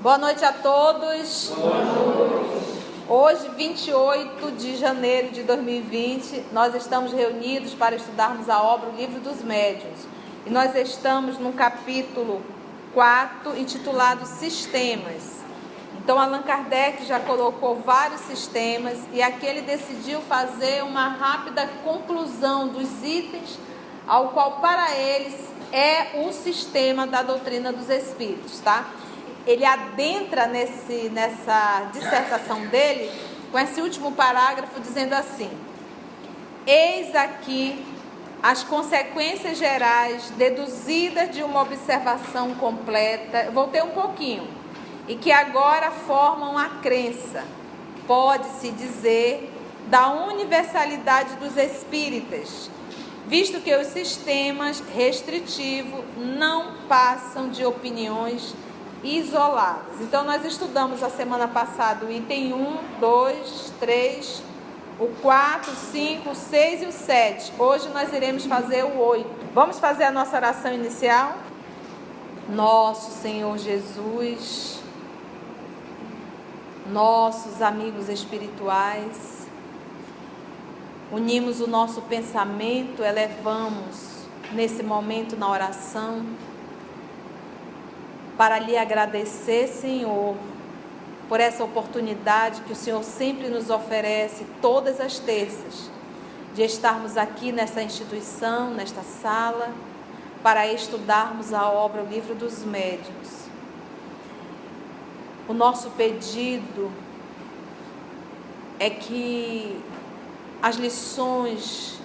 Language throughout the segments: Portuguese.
Boa noite a todos. Boa noite. Hoje, 28 de janeiro de 2020, nós estamos reunidos para estudarmos a obra O Livro dos Médiuns. E nós estamos no capítulo 4, intitulado Sistemas. Então, Allan Kardec já colocou vários sistemas e aqui ele decidiu fazer uma rápida conclusão dos itens, ao qual para eles é o sistema da doutrina dos espíritos, tá? Ele adentra nessa dissertação dele com esse último parágrafo dizendo assim: eis aqui as consequências gerais deduzidas de uma observação completa. Eu voltei um pouquinho. E que agora formam a crença, pode-se dizer, da universalidade dos espíritas, visto que os sistemas restritivos não passam de opiniões isoladas. Então, nós estudamos a semana passada o item 1, 2, 3, o 4, 5, o 6 e o 7. Hoje nós iremos fazer o 8. Vamos fazer a nossa oração inicial? Nosso Senhor Jesus, nossos amigos espirituais, unimos o nosso pensamento, elevamos nesse momento na oração, para lhe agradecer, Senhor, por essa oportunidade que o Senhor sempre nos oferece todas as terças, de estarmos aqui nessa instituição, nesta sala, para estudarmos a obra O Livro dos Médiuns. O nosso pedido é que as lições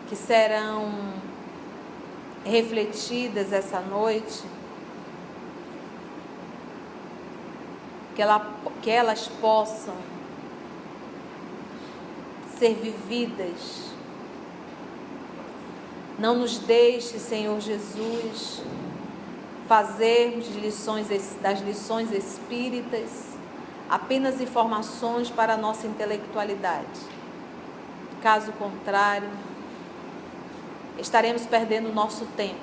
que serão refletidas essa noite, que elas possam ser vividas. Não nos deixe, Senhor Jesus, fazermos das lições espíritas apenas informações para a nossa intelectualidade. Caso contrário, estaremos perdendo o nosso tempo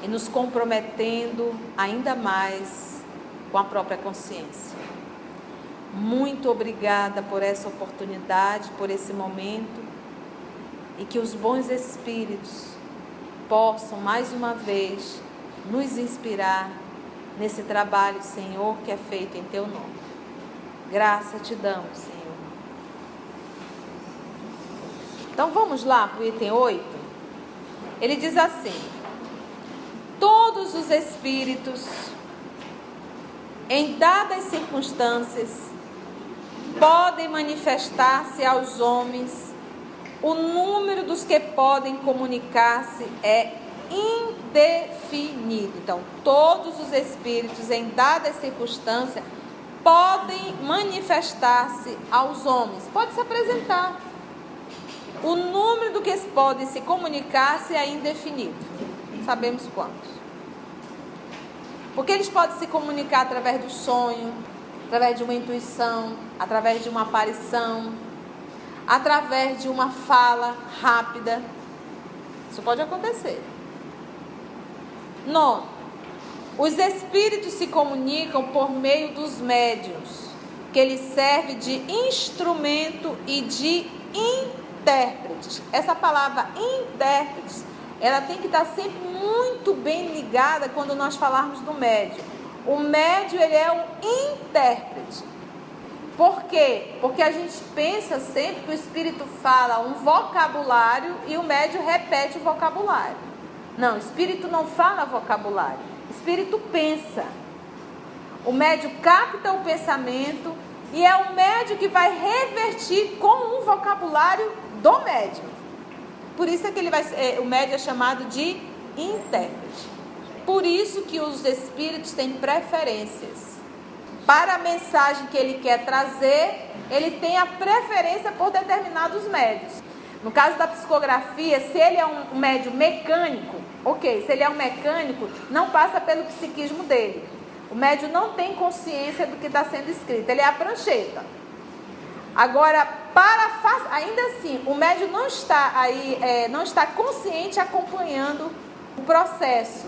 e nos comprometendo ainda mais com a própria consciência. Muito obrigada por essa oportunidade, por esse momento, e que os bons espíritos possam mais uma vez nos inspirar nesse trabalho, Senhor, que é feito em Teu nome. Graça te damos, Senhor. Então vamos lá para o item 8. Ele diz assim: todos os espíritos, em dadas circunstâncias, podem manifestar-se aos homens. O número dos que podem comunicar-se é indefinido. Então, todos os espíritos, em dadas circunstâncias, podem manifestar-se aos homens. Pode se apresentar. O número do que podem se comunicar-se é indefinido. Sabemos quantos. Porque eles podem se comunicar através do sonho, através de uma intuição, através de uma aparição, através de uma fala rápida. Isso pode acontecer. 9. Os espíritos se comunicam por meio dos médiuns, que lhes serve de instrumento e de intérpretes. Essa palavra intérpretes, ela tem que estar sempre muito bem ligada quando nós falarmos do médium. O médium, ele é um intérprete. Por quê? Porque a gente pensa sempre que o espírito fala um vocabulário e o médium repete o vocabulário. Não, o espírito não fala vocabulário. O espírito pensa. O médium capta o pensamento e é o médium que vai revertir com o vocabulário do médium. Por isso é que o médium é chamado de intérprete. Por isso que os espíritos têm preferências. Para a mensagem que ele quer trazer, ele tem a preferência por determinados médios. No caso da psicografia, se ele é um médium mecânico, ok, se ele é um mecânico, não passa pelo psiquismo dele. O médium não tem consciência do que está sendo escrito, ele é a prancheta. Agora, ainda assim, o médium não está consciente acompanhando o processo.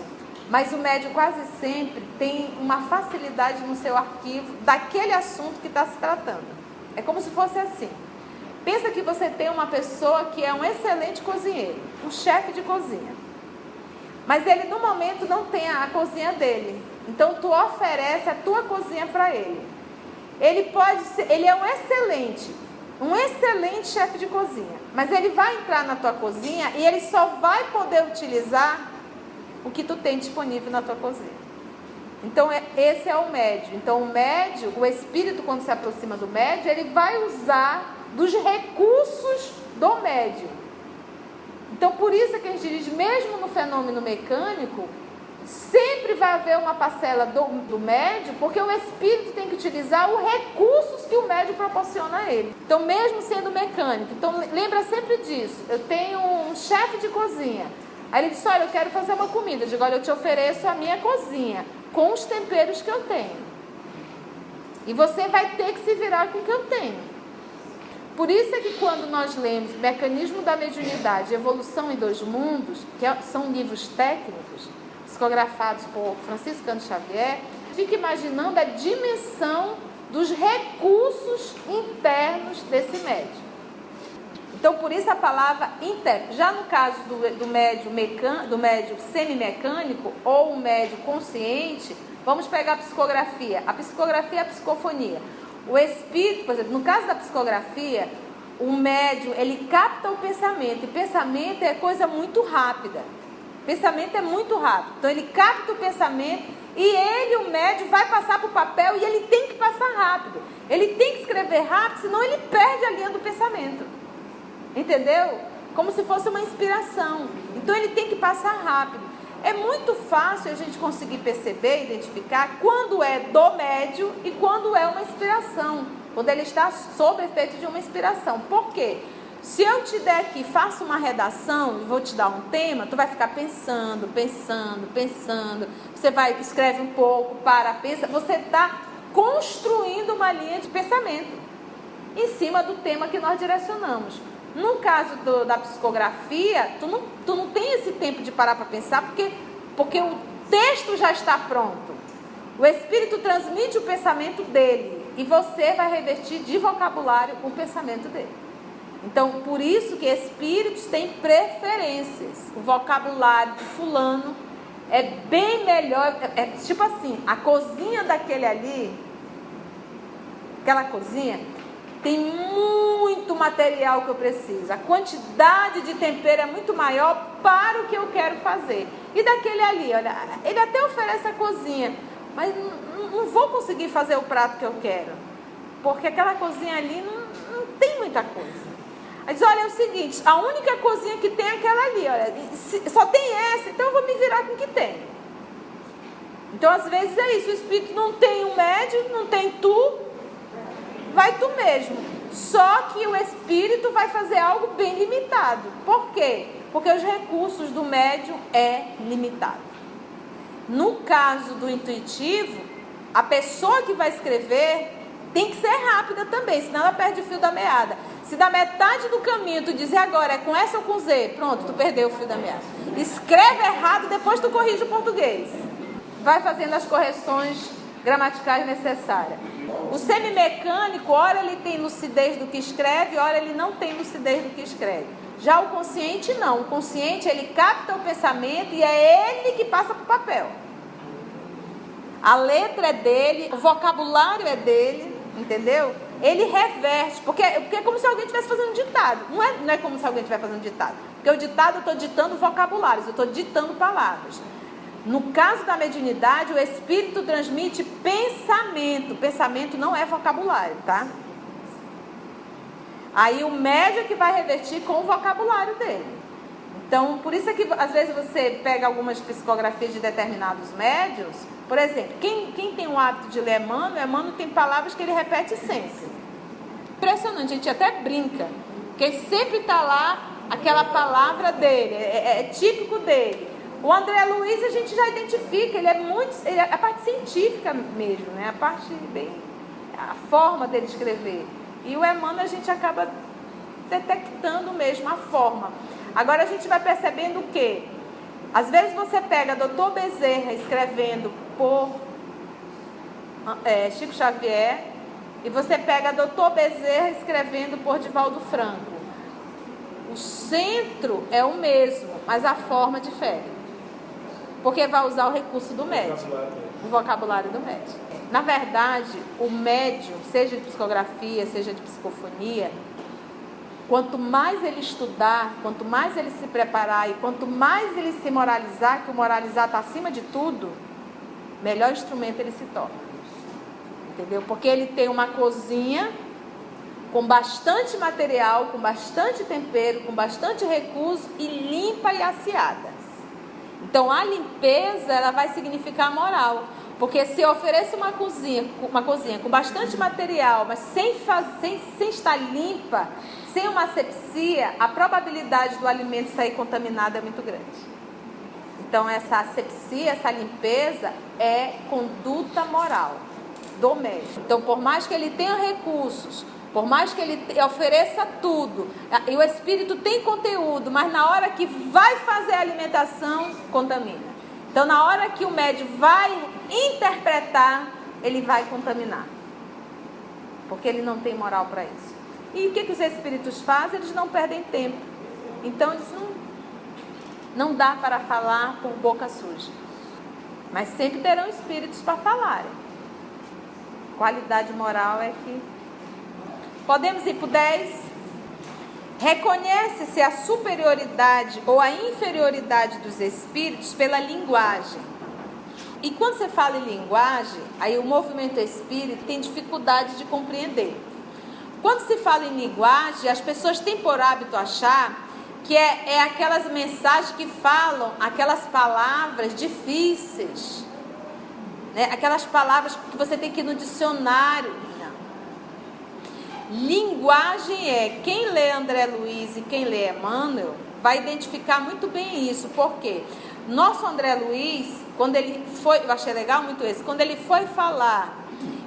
Mas o médium quase sempre tem uma facilidade no seu arquivo daquele assunto que está se tratando. É como se fosse assim. Pensa que você tem uma pessoa que é um excelente cozinheiro, um chefe de cozinha. Mas ele no momento não tem a cozinha dele. Então tu oferece a tua cozinha para ele. Ele é um excelente chefe de cozinha. Mas ele vai entrar na tua cozinha e ele só vai poder utilizar o que tu tem disponível na tua cozinha. Então esse é o médium. Então o médium, o espírito, quando se aproxima do médium, ele vai usar dos recursos do médium. Então por isso que a gente diz, mesmo no fenômeno mecânico, sempre vai haver uma parcela do médium, porque o espírito tem que utilizar os recursos que o médium proporciona a ele. Então mesmo sendo mecânico, então lembra sempre disso. Eu tenho um chefe de cozinha. Aí ele disse, olha, eu quero fazer uma comida. Eu digo, olha, eu te ofereço a minha cozinha, com os temperos que eu tenho. E você vai ter que se virar com o que eu tenho. Por isso é que quando nós lemos Mecanismo da Mediunidade, Evolução em Dois Mundos, que são livros técnicos, psicografados por Franciscano Xavier, fica imaginando a dimensão dos recursos internos desse médium. Então, por isso a palavra interno. Já no caso do médium semimecânico ou o médium consciente, vamos pegar a psicografia. A psicografia é a psicofonia. O espírito, por exemplo, no caso da psicografia, o médium, ele capta o pensamento. E pensamento é coisa muito rápida. Pensamento é muito rápido. Então, ele capta o pensamento e ele, o médium, vai passar para o papel e ele tem que passar rápido. Ele tem que escrever rápido, senão ele perde a linha do pensamento. Entendeu? Como se fosse uma inspiração. Então ele tem que passar rápido. É muito fácil a gente conseguir perceber, identificar quando é do médium e quando é uma inspiração. Quando ele está sob efeito de uma inspiração. Por quê? Se eu te der aqui, faço uma redação e vou te dar um tema, tu vai ficar pensando. Você vai, escreve um pouco, pensa. Você está construindo uma linha de pensamento em cima do tema que nós direcionamos. No caso da psicografia, tu não tem esse tempo de parar para pensar, porque o texto já está pronto. O espírito transmite o pensamento dele e você vai revertir de vocabulário o pensamento dele. Então, por isso que espíritos têm preferências. O vocabulário de fulano é bem melhor. É tipo assim, a cozinha daquele ali, aquela cozinha, tem muito material que eu preciso. A quantidade de tempero é muito maior para o que eu quero fazer. E daquele ali, olha, ele até oferece a cozinha, mas não vou conseguir fazer o prato que eu quero, porque aquela cozinha ali não tem muita coisa. Aí diz, olha, é o seguinte, a única cozinha que tem é aquela ali, olha, só tem essa, então eu vou me virar com o que tem. Então, às vezes é isso, o espírito não tem um médium, não tem tu, vai tu mesmo. Só que o espírito vai fazer algo bem limitado. Por quê? Porque os recursos do médium é limitado. No caso do intuitivo, a pessoa que vai escrever tem que ser rápida também, senão ela perde o fio da meada. Se da metade do caminho tu dizer agora é com S ou com Z, pronto, tu perdeu o fio da meada. Escreve errado, depois tu corrige o português. Vai fazendo as correções gramaticais necessárias. O semimecânico, ora ele tem lucidez do que escreve, ora ele não tem lucidez do que escreve. Já o consciente não. O consciente, ele capta o pensamento e é ele que passa para o papel. A letra é dele, o vocabulário é dele, entendeu? Ele reverte, porque é como se alguém estivesse fazendo ditado. Não é como se alguém estivesse fazendo ditado. Porque o ditado eu estou ditando vocabulários, eu estou ditando palavras. No caso da mediunidade, o espírito transmite pensamento. Pensamento não é vocabulário, tá? Aí o médium é que vai revertir com o vocabulário dele. Então, por isso é que às vezes você pega algumas psicografias de determinados médiuns. Por exemplo, quem tem o hábito de ler Emmanuel tem palavras que ele repete sempre. Impressionante, a gente até brinca. Porque sempre está lá aquela palavra dele, é típico dele. O André Luiz a gente já identifica, ele é a parte científica mesmo, né? A forma dele escrever. E o Emmanuel a gente acaba detectando mesmo a forma. Agora a gente vai percebendo o quê? Às vezes você pega Dr. Bezerra escrevendo por Chico Xavier e você pega Dr. Bezerra escrevendo por Divaldo Franco. O centro é o mesmo, mas a forma difere. Porque vai usar o recurso do médium, o vocabulário do médium. Na verdade, o médium, seja de psicografia, seja de psicofonia, quanto mais ele estudar, quanto mais ele se preparar e quanto mais ele se moralizar, que o moralizar está acima de tudo, melhor instrumento ele se torna. Entendeu? Porque ele tem uma cozinha com bastante material, com bastante tempero, com bastante recurso e limpa e aciada. Então a limpeza, ela vai significar moral. Porque se eu ofereço uma cozinha com bastante material, mas sem estar limpa, sem uma asepsia, a probabilidade do alimento sair contaminado é muito grande. Então essa asepsia, essa limpeza é conduta moral do médium. Então por mais que ele tenha recursos, por mais que ele ofereça tudo, e o espírito tem conteúdo, mas na hora que vai fazer a alimentação, contamina. Então na hora que o médium vai interpretar, ele vai contaminar. Porque ele não tem moral para isso. E o que os espíritos fazem? Eles não perdem tempo. Então eles não dá para falar com boca suja. Mas sempre terão espíritos para falarem. Qualidade moral é que... Podemos ir para o 10. Reconhece-se a superioridade ou a inferioridade dos espíritos pela linguagem. E quando você fala em linguagem, aí o movimento espírita tem dificuldade de compreender. Quando se fala em linguagem, as pessoas têm por hábito achar que é aquelas mensagens que falam aquelas palavras difíceis, né? Aquelas palavras que você tem que ir no dicionário. Não. Linguagem é, quem lê André Luiz e quem lê Emmanuel vai identificar muito bem isso. Por quê? Nosso André Luiz, quando ele foi, eu achei legal muito isso, quando ele foi falar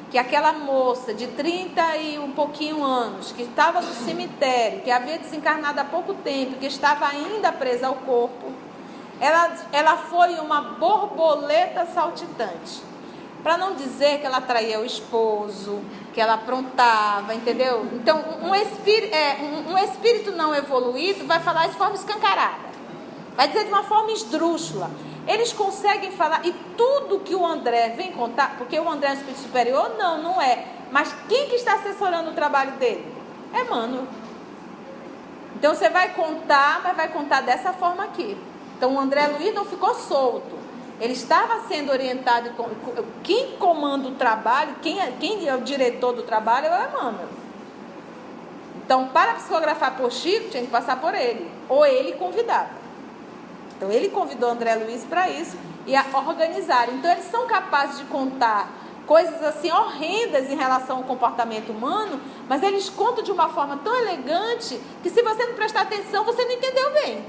que aquela moça de 30 e um pouquinho anos, que estava no cemitério, que havia desencarnado há pouco tempo, que estava ainda presa ao corpo, ela foi uma borboleta saltitante. Para não dizer que ela traía o esposo, que ela aprontava, entendeu? Então, um espírito não evoluído vai falar de forma escancarada. Vai dizer de uma forma esdrúxula. Eles conseguem falar, e tudo que o André vem contar, porque o André é um espírito superior? Não é. Mas quem que está assessorando o trabalho dele? É Emmanuel. Então você vai contar, mas vai contar dessa forma aqui. Então o André Luiz não ficou solto. Ele estava sendo orientado. Quem comanda o trabalho, quem é o diretor do trabalho é o Emmanuel. Então, para psicografar por Chico, tinha que passar por ele. Ou ele convidava. Então ele convidou André Luiz para isso e a organizar. Então eles são capazes de contar coisas assim horrendas em relação ao comportamento humano, mas eles contam de uma forma tão elegante que se você não prestar atenção, você não entendeu bem.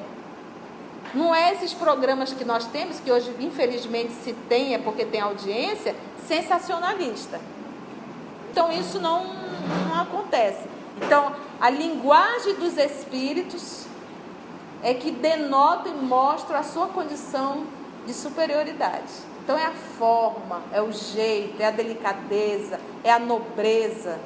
Não é esses programas que nós temos, que hoje infelizmente se tem, é porque tem audiência, sensacionalista. Então isso não acontece. Então a linguagem dos espíritos é que denota e mostra a sua condição de superioridade. Então é a forma, é o jeito, é a delicadeza, é a nobreza.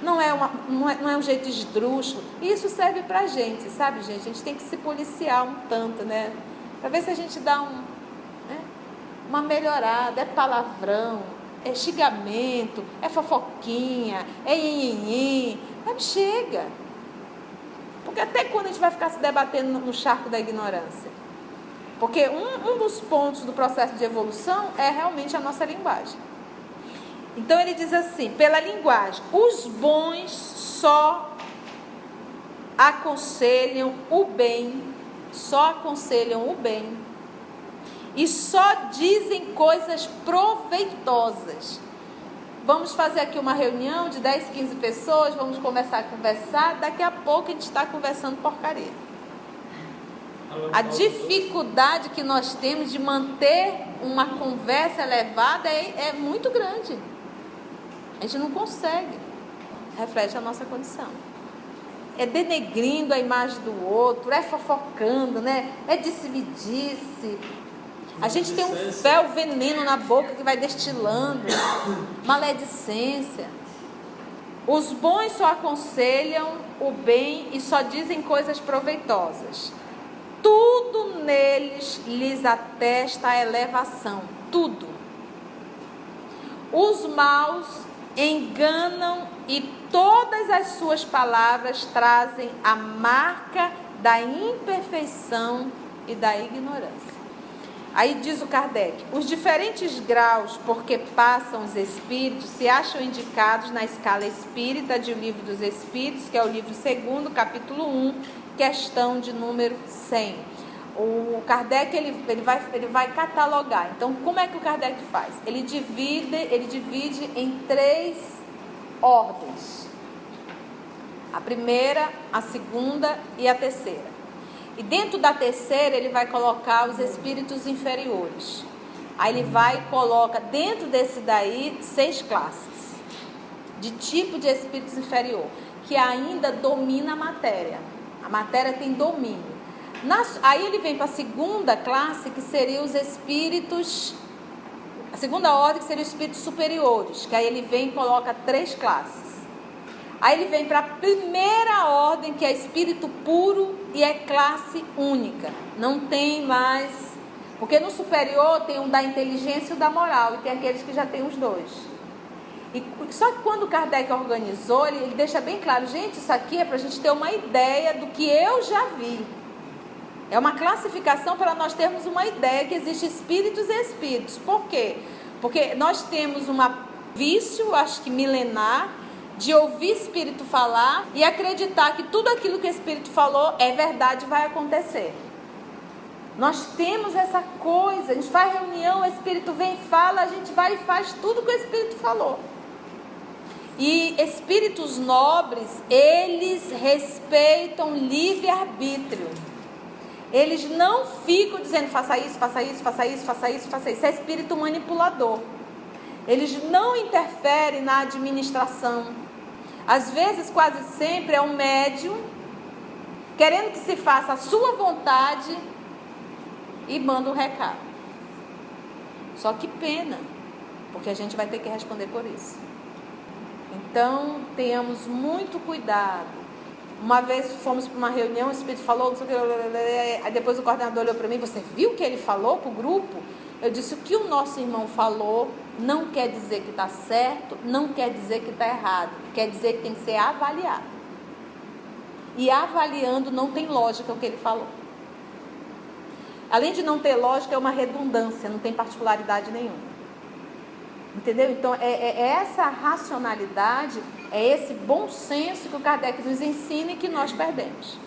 Não é um jeito esdrúxulo. E isso serve pra gente, sabe, gente? A gente tem que se policiar um tanto, né? Pra ver se a gente dá uma melhorada. É palavrão, é xingamento, é fofoquinha, é nhenhenhen. Mas chega. Porque até quando a gente vai ficar se debatendo no charco da ignorância? Porque um dos pontos do processo de evolução é realmente a nossa linguagem. Então ele diz assim, pela linguagem, os bons só aconselham o bem, e só dizem coisas proveitosas. Vamos fazer aqui uma reunião de 10, 15 pessoas, vamos começar a conversar, daqui a pouco a gente está conversando porcaria. A dificuldade que nós temos de manter uma conversa elevada é muito grande. A gente não consegue. Reflete a nossa condição. denegrindo a imagem do outro, é fofocando, né? É disse-me-disse. A gente tem um fel veneno na boca que vai destilando, maledicência. Os bons só aconselham o bem e só dizem coisas proveitosas. Tudo neles lhes atesta a elevação, tudo. Os maus enganam e todas as suas palavras trazem a marca da imperfeição e da ignorância. Aí diz o Kardec, os diferentes graus por que passam os espíritos se acham indicados na escala espírita de O Livro dos Espíritos, que é o livro 2º, capítulo 1, questão de número 100. O Kardec ele vai catalogar. Então, como é que o Kardec faz? Ele divide em 3 ordens. A primeira, a segunda e a terceira. E dentro da terceira ele vai colocar os espíritos inferiores. Aí ele coloca dentro desse daí 6 classes de tipo de espíritos inferior, que ainda domina a matéria. A matéria tem domínio. Aí ele vem para a segunda classe, que seria os espíritos, a segunda ordem, que seria os espíritos superiores, que aí ele vem e coloca 3 classes. Aí ele vem para a primeira ordem, que é espírito puro e é classe única. Não tem mais, porque no superior tem um da inteligência e o da moral, e tem aqueles que já tem os 2. Só que quando o Kardec organizou, ele deixa bem claro, gente, isso aqui é para a gente ter uma ideia do que eu já vi. É uma classificação para nós termos uma ideia que existe espíritos e espíritos. Por quê? Porque nós temos um vício, acho que milenar, de ouvir espírito falar e acreditar que tudo aquilo que o espírito falou é verdade e vai acontecer. Nós temos essa coisa, a gente faz reunião, o espírito vem e fala, a gente vai e faz tudo que o espírito falou. E espíritos nobres, eles respeitam livre-arbítrio. Eles não ficam dizendo faça isso, faça isso, faça isso, faça isso, faça isso. Isso é espírito manipulador. Eles não interferem na administração. Às vezes, quase sempre, é um médium querendo que se faça a sua vontade e manda um recado. Só que pena, porque a gente vai ter que responder por isso. Então, tenhamos muito cuidado. Uma vez fomos para uma reunião, o espírito falou, aí depois o coordenador olhou para mim, você viu o que ele falou para o grupo? Eu disse, o que o nosso irmão falou não quer dizer que está certo, não quer dizer que está errado, quer dizer que tem que ser avaliado. E avaliando não tem lógica o que ele falou. Além de não ter lógica, é uma redundância, não tem particularidade nenhuma. Entendeu? Então, é essa racionalidade, é esse bom senso que o Kardec nos ensina e que nós perdemos.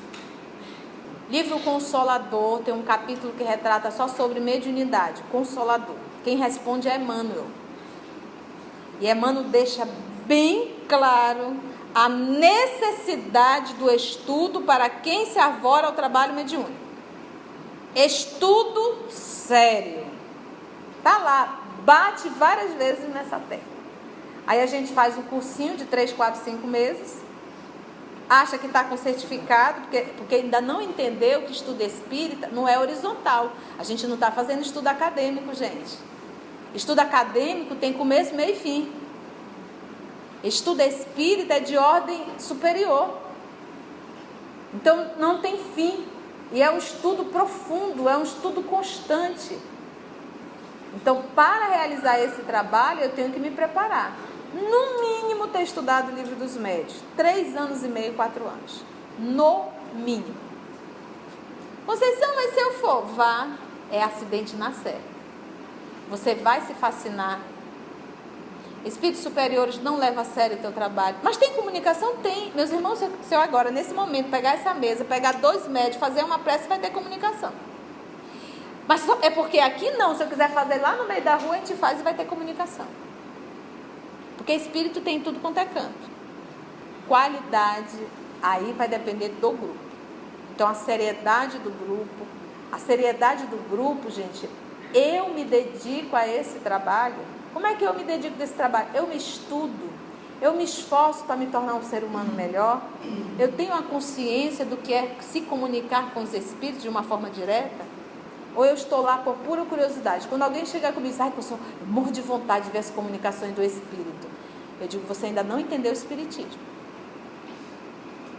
Livro Consolador, tem um capítulo que retrata só sobre mediunidade, Consolador. Quem responde é Emmanuel. E Emmanuel deixa bem claro a necessidade do estudo para quem se arvora ao trabalho mediúnico. Estudo sério. Está lá. Bate várias vezes nessa tecla. Aí a gente faz um cursinho de 3, 4, 5 meses. Acha que está com certificado, porque ainda não entendeu que estudo espírita não é horizontal. A gente não está fazendo estudo acadêmico, gente. Estudo acadêmico tem começo, meio e fim. Estudo espírita é de ordem superior. Então não tem fim. E é um estudo profundo, é um estudo constante. Então, para realizar esse trabalho, eu tenho que me preparar. No mínimo, ter estudado o Livro dos Médiuns. 3 anos e meio, 4 anos. No mínimo. Conceição, mas se eu for, vá, é acidente na serra. Você vai se fascinar. Espíritos superiores não levam a sério o teu trabalho. Mas tem comunicação? Tem. Meus irmãos, se eu agora, nesse momento, pegar essa mesa, pegar 2 médios, fazer uma prece, vai ter comunicação. Mas é porque aqui não, se eu quiser fazer lá no meio da rua, a gente faz e vai ter comunicação. Porque espírito tem tudo quanto é canto. Qualidade, aí vai depender do grupo. Então a seriedade do grupo, gente, eu me dedico a esse trabalho. Como é que eu me dedico a esse trabalho? Eu me estudo, Eu me esforço para me tornar um ser humano melhor? Eu tenho a consciência do que é se comunicar com os espíritos de uma forma direta? Ou eu estou lá por pura curiosidade? Quando alguém chega comigo e diz, eu morro de vontade de ver as comunicações do espírito. Eu digo, você ainda não entendeu o espiritismo.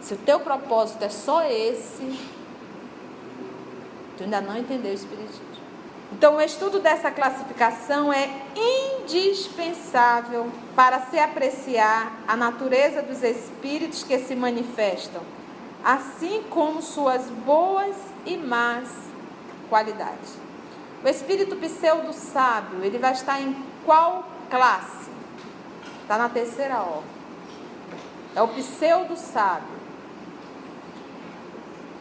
Se o teu propósito é só esse, tu ainda não entendeu o espiritismo. Então, o estudo dessa classificação é indispensável para se apreciar a natureza dos espíritos que se manifestam, assim como suas boas e más qualidades. O espírito pseudo-sábio, ele vai estar em qual classe? Está na terceira ordem. É o pseudo-sábio.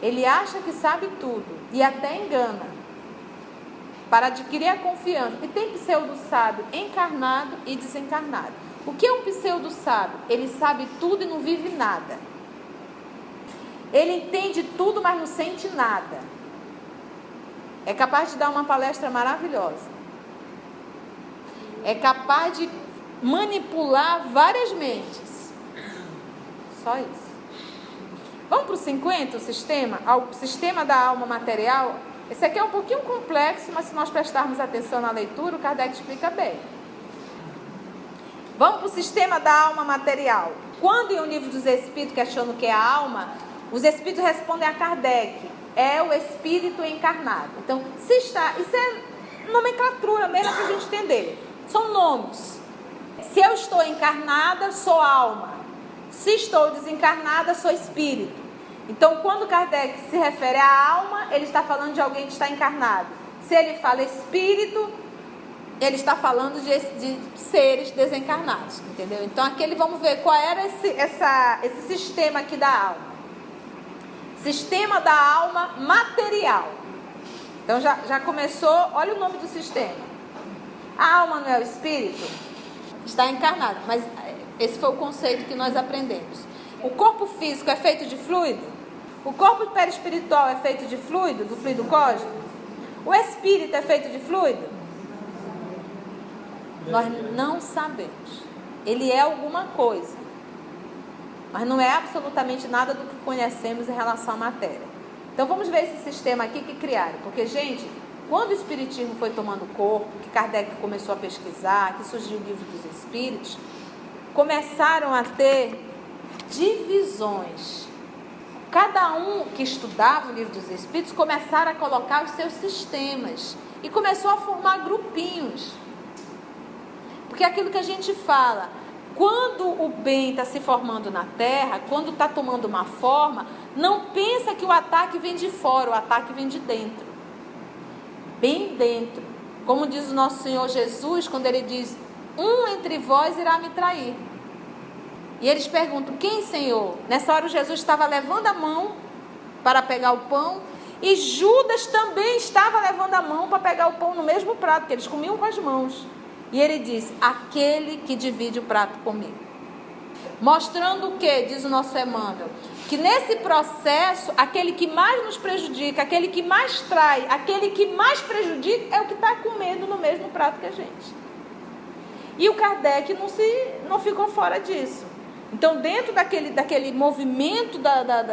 Ele acha que sabe tudo e até engana, para adquirir a confiança. E tem pseudo-sábio encarnado e desencarnado. O que é um pseudo-sábio? Ele sabe tudo e não vive nada. Ele entende tudo, mas não sente nada. É capaz de dar uma palestra maravilhosa. É capaz de manipular várias mentes. Só isso. Vamos para o 50, o sistema da alma material. Esse aqui é um pouquinho complexo, mas se nós prestarmos atenção na leitura, o Kardec explica bem. Vamos para o sistema da alma material. Quando em O Livro dos Espíritos questionam o que é a alma, os espíritos respondem a Kardec: é o espírito encarnado. Então, isso é nomenclatura mesmo para a gente entender. São nomes. Se eu estou encarnada, sou alma. Se estou desencarnada, sou espírito. Então, quando Kardec se refere à alma, ele está falando de alguém que está encarnado. Se ele fala espírito, ele está falando de seres desencarnados, entendeu? Então, aqui vamos ver qual era esse sistema aqui da alma. Sistema da alma material. Então, já começou, olha o nome do sistema. A alma não é o espírito? Está encarnado, mas esse foi o conceito que nós aprendemos. O corpo físico é feito de fluido? O corpo perispiritual é feito de fluido, do fluido cósmico? O espírito é feito de fluido? Nós não sabemos. Ele é alguma coisa, mas não é absolutamente nada do que conhecemos em relação à matéria. Então vamos ver esse sistema aqui que criaram. Porque, gente, quando o espiritismo foi tomando corpo, que Kardec começou a pesquisar, que surgiu o Livro dos Espíritos, começaram a ter divisões. Cada um que estudava o Livro dos Espíritos começaram a colocar os seus sistemas e começou a formar grupinhos. Porque é aquilo que a gente fala, quando o bem está se formando na Terra, quando está tomando uma forma, não pensa que o ataque vem de fora, o ataque vem de dentro. Bem dentro. Como diz o nosso Senhor Jesus, quando ele diz, um entre vós irá me trair. E eles perguntam, quem, Senhor? Nessa hora o Jesus estava levando a mão para pegar o pão, e Judas também estava levando a mão para pegar o pão no mesmo prato, que eles comiam com as mãos. E ele diz, aquele que divide o prato comigo. Mostrando o que, diz o nosso Emmanuel? Que nesse processo, aquele que mais nos prejudica, aquele que mais trai, aquele que mais prejudica, é o que está comendo no mesmo prato que a gente. E o Kardec não ficou fora disso. Então, dentro daquele movimento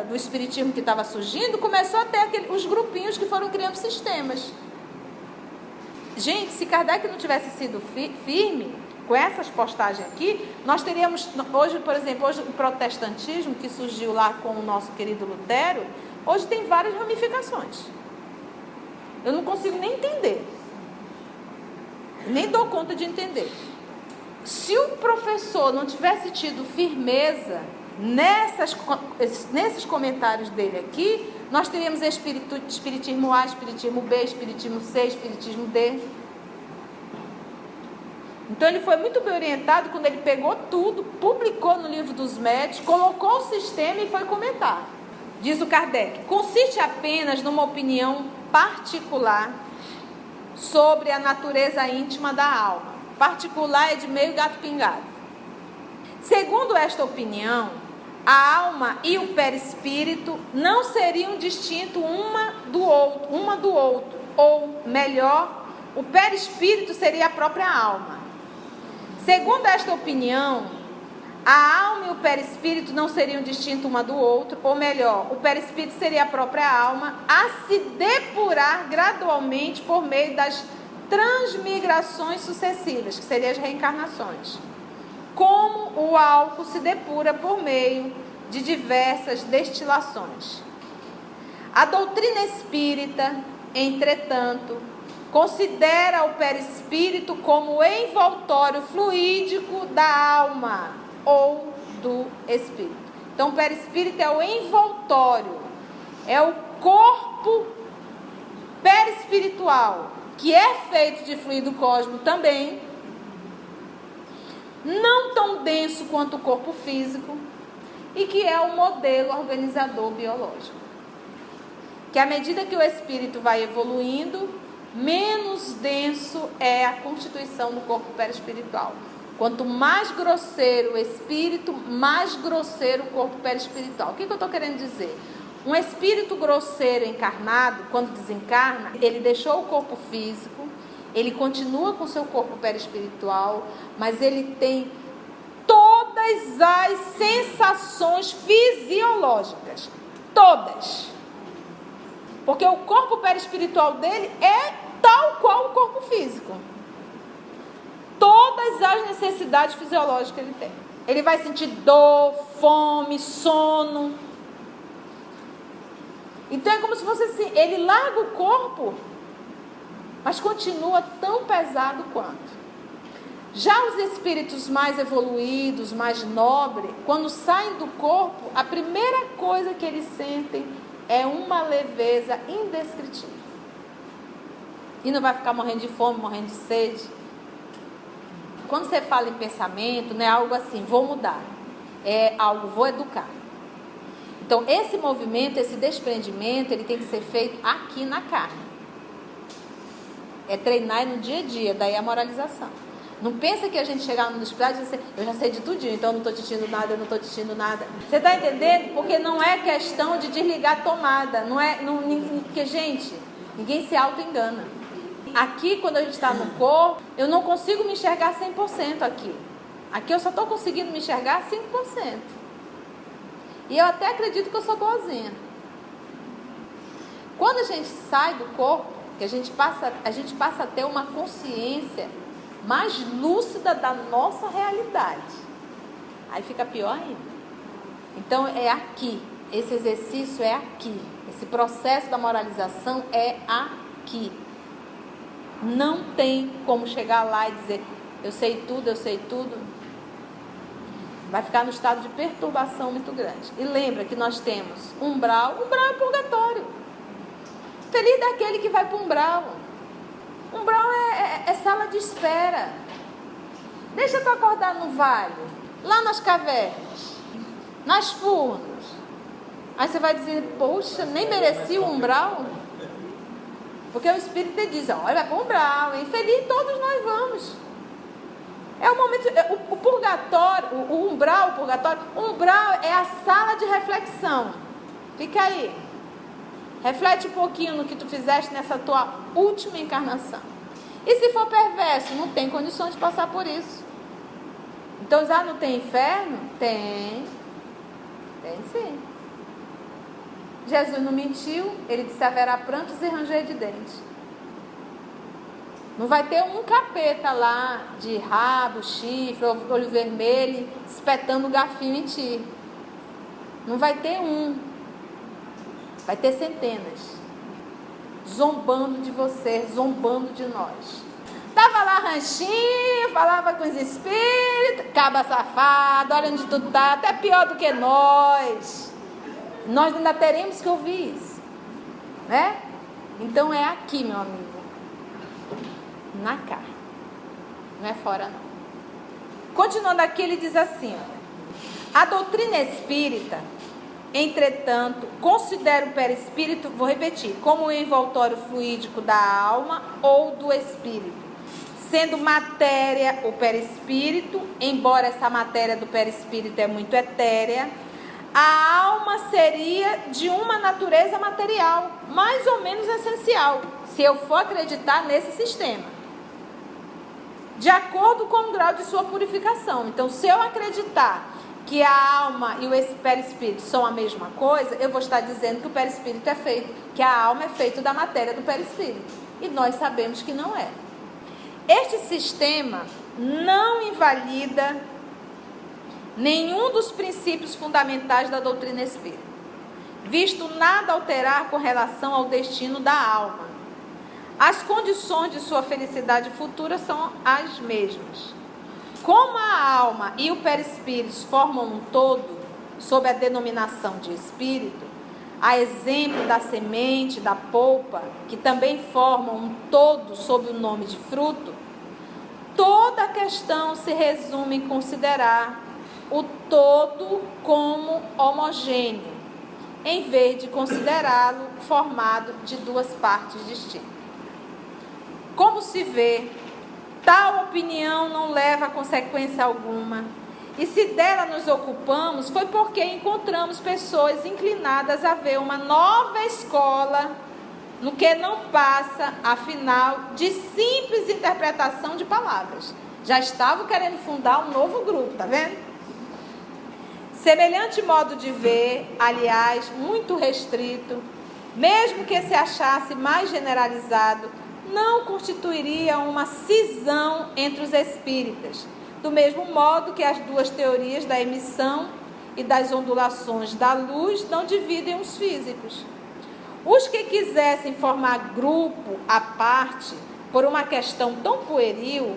do espiritismo que estava surgindo, começou a ter os grupinhos que foram criando sistemas. Gente, se Kardec não tivesse sido firme com essas postagens aqui, nós teríamos, hoje, por exemplo, o protestantismo que surgiu lá com o nosso querido Lutero, hoje tem várias ramificações. Eu não consigo nem entender. Nem dou conta de entender. Se o professor não tivesse tido firmeza nesses comentários dele aqui, nós teríamos espiritismo A, espiritismo B, espiritismo C, espiritismo D. Então ele foi muito bem orientado quando ele pegou tudo, publicou no Livro dos Médiuns, colocou o sistema e foi comentar. Diz o Kardec, consiste apenas numa opinião particular sobre a natureza íntima da alma. Particular é de meio gato pingado. Segundo esta opinião, a alma e o perispírito não seriam distintos uma do outro, ou melhor, o perispírito seria a própria alma. Segundo esta opinião, A alma e o perispírito não seriam distintos uma do outro, ou melhor, o perispírito seria a própria alma a se depurar gradualmente por meio das transmigrações sucessivas, que seriam as reencarnações. Como o álcool se depura por meio de diversas destilações. A doutrina espírita, entretanto, considera o perispírito como o envoltório fluídico da alma ou do espírito. Então, o perispírito é o envoltório, é o corpo perispiritual, que é feito de fluido cósmico também, não tão denso quanto o corpo físico, e que é o modelo organizador biológico. Que à medida que o espírito vai evoluindo, menos denso é a constituição do corpo perispiritual. Quanto mais grosseiro o espírito, mais grosseiro o corpo perispiritual. O que eu estou querendo dizer? Um espírito grosseiro encarnado, quando desencarna, ele deixou o corpo físico, ele continua com seu corpo perispiritual, mas ele tem todas as sensações fisiológicas. Todas. Porque o corpo perispiritual dele é tal qual o corpo físico. Todas as necessidades fisiológicas ele tem. Ele vai sentir dor, fome, sono. Então é como se fosse assim, ele larga o corpo, mas continua tão pesado quanto. Já os espíritos mais evoluídos, mais nobres, quando saem do corpo, a primeira coisa que eles sentem é uma leveza indescritível. E não vai ficar morrendo de fome, morrendo de sede. Quando você fala em pensamento, não é algo assim, vou mudar. É algo, vou educar. Então, esse movimento, esse desprendimento, ele tem que ser feito aqui na carne. É treinar no dia a dia, daí a moralização. Não pensa que a gente chegar no hospital e dizer assim, eu já sei de tudinho, então eu não estou te sentindo nada, eu não estou te sentindo nada. Você está entendendo? Porque não é questão de desligar a tomada. Porque, gente, ninguém se auto-engana. Aqui, quando a gente está no corpo, eu não consigo me enxergar 100% aqui. Aqui eu só estou conseguindo me enxergar 5%. E eu até acredito que eu sou boazinha. Quando a gente sai do corpo, que a gente passa a ter uma consciência mais lúcida da nossa realidade. Aí fica pior ainda. Então é aqui. Esse exercício é aqui. Esse processo da moralização é aqui. Não tem como chegar lá e dizer, eu sei tudo. Vai ficar no estado de perturbação muito grande. E lembra que nós temos umbral é purgatório. Feliz daquele que vai para o umbral. Umbral é sala de espera. Deixa tu acordar no vale, lá nas cavernas, nas furnas. Aí você vai dizer, poxa, nem mereci o umbral. Porque o Espírito te diz, olha, vai para o umbral, hein? Feliz todos nós vamos. É o momento, o purgatório, o umbral é a sala de reflexão. Fica aí. Reflete um pouquinho no que tu fizeste nessa tua última encarnação. E se for perverso, não tem condições de passar por isso. Então já não tem inferno? Tem. Tem sim. Jesus não mentiu, ele disse haverá prantos e ranger de dentes. Não vai ter um capeta lá de rabo, chifre, olho vermelho, espetando o garfinho em ti. Não vai ter um. Vai ter centenas. Zombando de você, zombando de nós. Tava lá ranchinho, falava com os espíritos, caba safado, olha onde tu tá, até pior do que nós. Nós ainda teremos que ouvir isso, né? Então é aqui, meu amigo, na carne, não é fora não. Continuando aqui, ele diz assim, ó, a doutrina espírita, entretanto, considera o perispírito, vou repetir, como o envoltório fluídico da alma ou do espírito, sendo matéria o perispírito, embora essa matéria do perispírito é muito etérea. A alma seria de uma natureza material, mais ou menos essencial, se eu for acreditar nesse sistema. de acordo com o grau de sua purificação. Então, se eu acreditar que a alma e o perispírito são a mesma coisa, eu vou estar dizendo que o perispírito é feito, que a alma é feita da matéria do perispírito. E nós sabemos que não é. Este sistema não invalida nenhum dos princípios fundamentais da doutrina espírita, visto nada alterar com relação ao destino da alma. As condições de sua felicidade futura são as mesmas. Como a alma e o perispírito formam um todo, sob a denominação de espírito, a exemplo da semente, da polpa, que também formam um todo sob o nome de fruto, toda a questão se resume em considerar o todo como homogêneo, em vez de considerá-lo formado de duas partes distintas. Como se vê, tal opinião não leva a consequência alguma, e se dela nos ocupamos, foi porque encontramos pessoas inclinadas a ver uma nova escola, no que não passa, afinal, de simples interpretação de palavras. Já estavam querendo fundar um novo grupo, tá vendo? Semelhante modo de ver, aliás, muito restrito, mesmo que se achasse mais generalizado, não constituiria uma cisão entre os espíritas, do mesmo modo que as duas teorias da emissão e das ondulações da luz não dividem os físicos. Os que quisessem formar grupo à parte por uma questão tão pueril,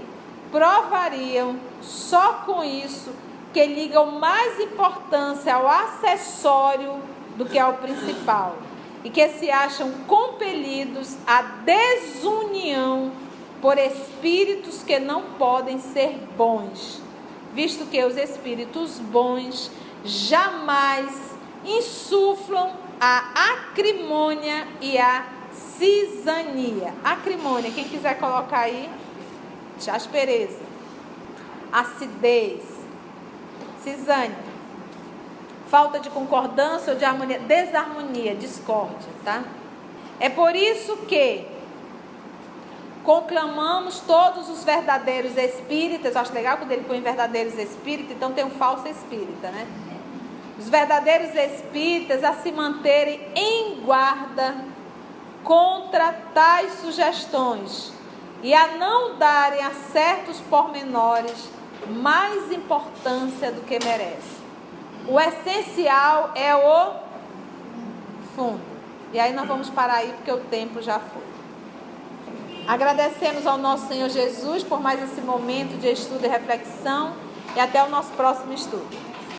provariam só com isso que ligam mais importância ao acessório do que ao principal, e que se acham compelidos à desunião por espíritos que não podem ser bons, visto que os espíritos bons jamais insuflam a acrimônia e a cisania. Acrimônia, quem quiser colocar aí, aspereza, acidez, cisânia, falta de concordância ou de harmonia, desarmonia, discórdia, tá? É por isso que conclamamos todos os verdadeiros espíritas. Acho legal quando ele põe verdadeiros espíritas, então tem um falso espírita, né? Os verdadeiros espíritas a se manterem em guarda contra tais sugestões e a não darem a certos pormenores mais importância do que merece. O essencial é o fundo. E aí nós vamos parar aí porque o tempo já foi. Agradecemos ao nosso Senhor Jesus por mais esse momento de estudo e reflexão e até o nosso próximo estudo.